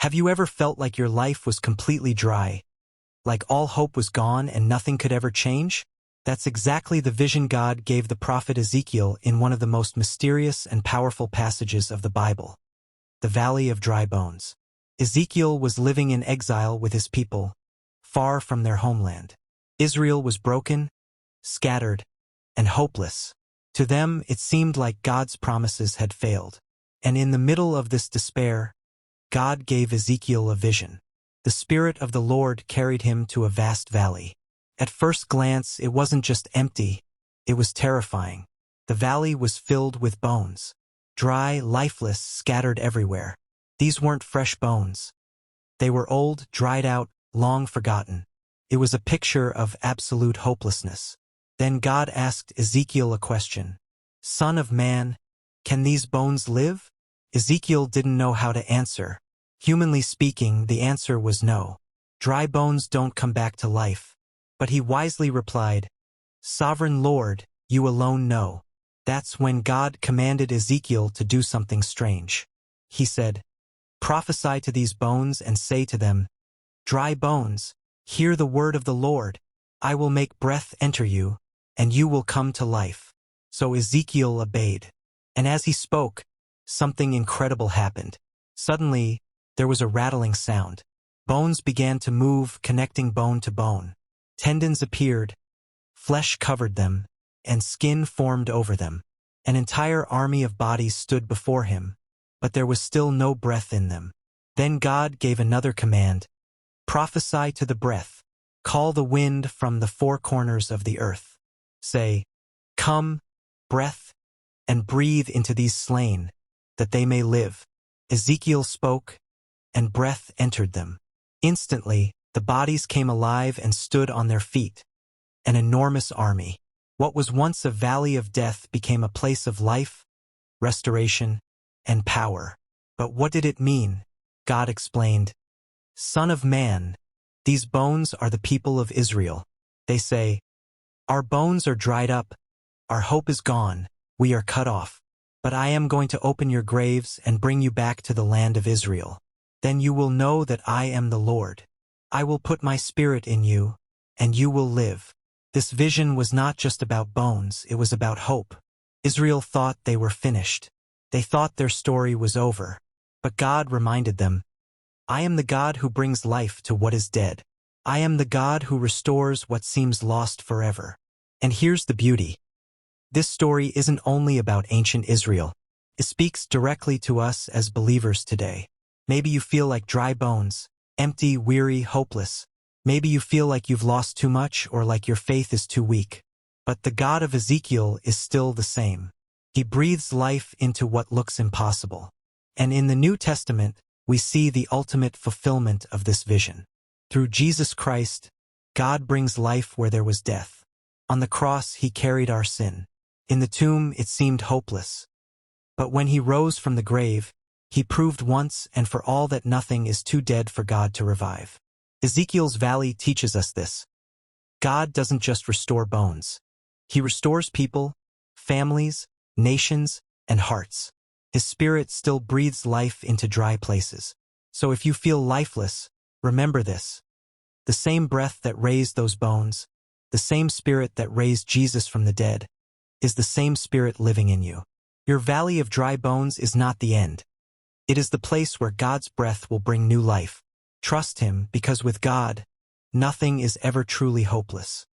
Have you ever felt like your life was completely dry, like all hope was gone and nothing could ever change? That's exactly the vision God gave the prophet Ezekiel in one of the most mysterious and powerful passages of the Bible, the Valley of Dry Bones. Ezekiel was living in exile with his people, far from their homeland. Israel was broken, scattered, and hopeless. To them, it seemed like God's promises had failed. And in the middle of this despair, God gave Ezekiel a vision. The Spirit of the Lord carried him to a vast valley. At first glance, it wasn't just empty, it was terrifying. The valley was filled with bones. Dry, lifeless, scattered everywhere. These weren't fresh bones. They were old, dried out, long forgotten. It was a picture of absolute hopelessness. Then God asked Ezekiel a question. "Son of man, can these bones live?" Ezekiel didn't know how to answer. Humanly speaking, the answer was no. Dry bones don't come back to life. But he wisely replied, "Sovereign Lord, you alone know." That's when God commanded Ezekiel to do something strange. He said, "Prophesy to these bones and say to them, 'Dry bones, hear the word of the Lord. I will make breath enter you, and you will come to life.'" So Ezekiel obeyed. And as he spoke, something incredible happened. Suddenly, there was a rattling sound. Bones began to move, connecting bone to bone. Tendons appeared, flesh covered them, and skin formed over them. An entire army of bodies stood before him, but there was still no breath in them. Then God gave another command. "Prophesy to the breath. Call the wind from the four corners of the earth. Say, 'Come, breath, and breathe into these slain, that they may live.'" Ezekiel spoke, and breath entered them. Instantly, the bodies came alive and stood on their feet. An enormous army. What was once a valley of death became a place of life, restoration, and power. But what did it mean? God explained, "Son of man, these bones are the people of Israel. They say, 'Our bones are dried up, our hope is gone, we are cut off. But I am going to open your graves and bring you back to the land of Israel. Then you will know that I am the Lord. I will put my spirit in you, and you will live." This vision was not just about bones, it was about hope. Israel thought they were finished. They thought their story was over. But God reminded them, "I am the God who brings life to what is dead. I am the God who restores what seems lost forever." And here's the beauty. This story isn't only about ancient Israel. It speaks directly to us as believers today. Maybe you feel like dry bones, empty, weary, hopeless. Maybe you feel like you've lost too much or like your faith is too weak. But the God of Ezekiel is still the same. He breathes life into what looks impossible. And in the New Testament, we see the ultimate fulfillment of this vision. Through Jesus Christ, God brings life where there was death. On the cross, he carried our sin. In the tomb, it seemed hopeless. But when he rose from the grave, he proved once and for all that nothing is too dead for God to revive. Ezekiel's valley teaches us this. God doesn't just restore bones. He restores people, families, nations, and hearts. His Spirit still breathes life into dry places. So if you feel lifeless, remember this. The same breath that raised those bones, the same Spirit that raised Jesus from the dead, is the same Spirit living in you. Your valley of dry bones is not the end. It is the place where God's breath will bring new life. Trust him, because with God, nothing is ever truly hopeless.